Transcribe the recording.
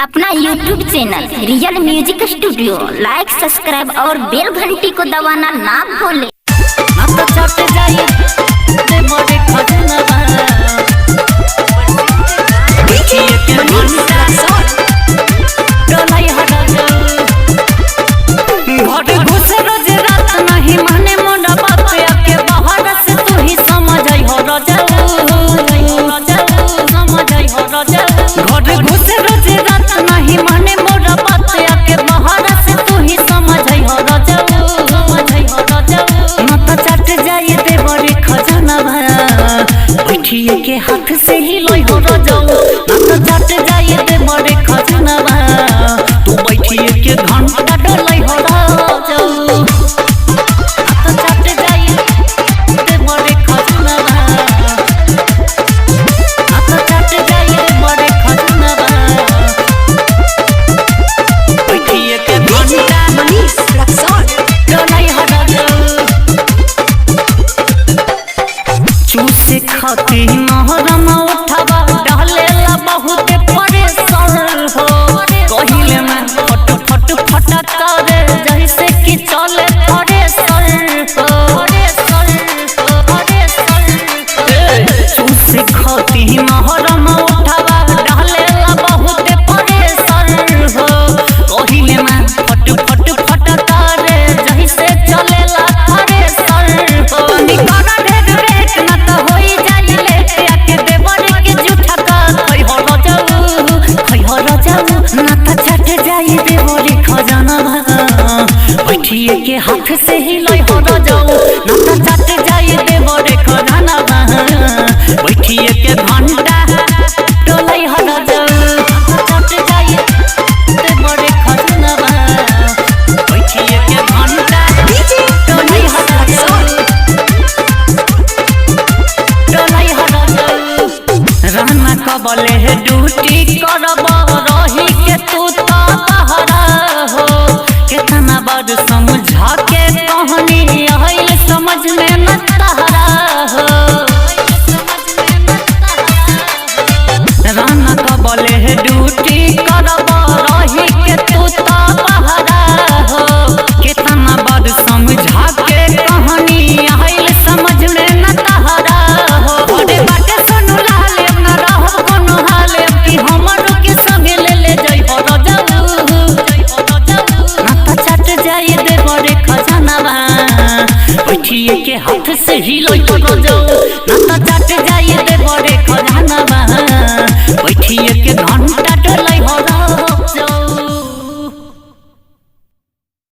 अपना YouTube channel real music studio like subscribe और bell घंटी को दबाना ना भूले। के हाथ से ही लई हो जाओ ना तो चट जाए दे बड़े खजनवा तू बैठिए के घंटा डलई हो जाओ ना तो चट जाए दे बड़े खजनवा ना तो चट जाए दे बड़े खजनवा बैठिए के घंटा मनीष रक्सौल डलई हो जाओ चूसे खाती महरम उठावा डालेला बहुत परेशान हो कहिले में फट फट फटका रे जैसे कि चले परेशान चूसे खाती महरम उठावा डालेला बहुत परेशान हो कहिले में फट फट फटका रे जैसे चलेला परेशान हो निकाला ढेर रेट ना तो होई जाई लेट आके देवर के झूठा का खई हो जाऊ ना तो चट जाई देवर खजाना बैठिए के हाथ से ही लई हो जाऊ ना तो चट जाई देवर खजाना बैठिए के घंटा डोलई हो जाऊ चट जाई देवर खजाना बैठिए के घंटा डोलई हो जाऊ रहना कबले है ड्यूटी करब रही के तू तो बहरा हो कितना बड़ समझा के कहानी आइल समझ में न तहरा हो रहना कबले है ड्यूटी करब रही के तू तो बहरा हो कितना बड़ समझा के कहानी आइल समझ में न तहरा हो बड़े बाटे सुनु लाले न रहो कोनो हाले कि हमरो के संगे ले जाई हो जाऊ ना तो चट जाई दे बड़े खजानावा बैठिए के हाथ से ही लई हो जाऊ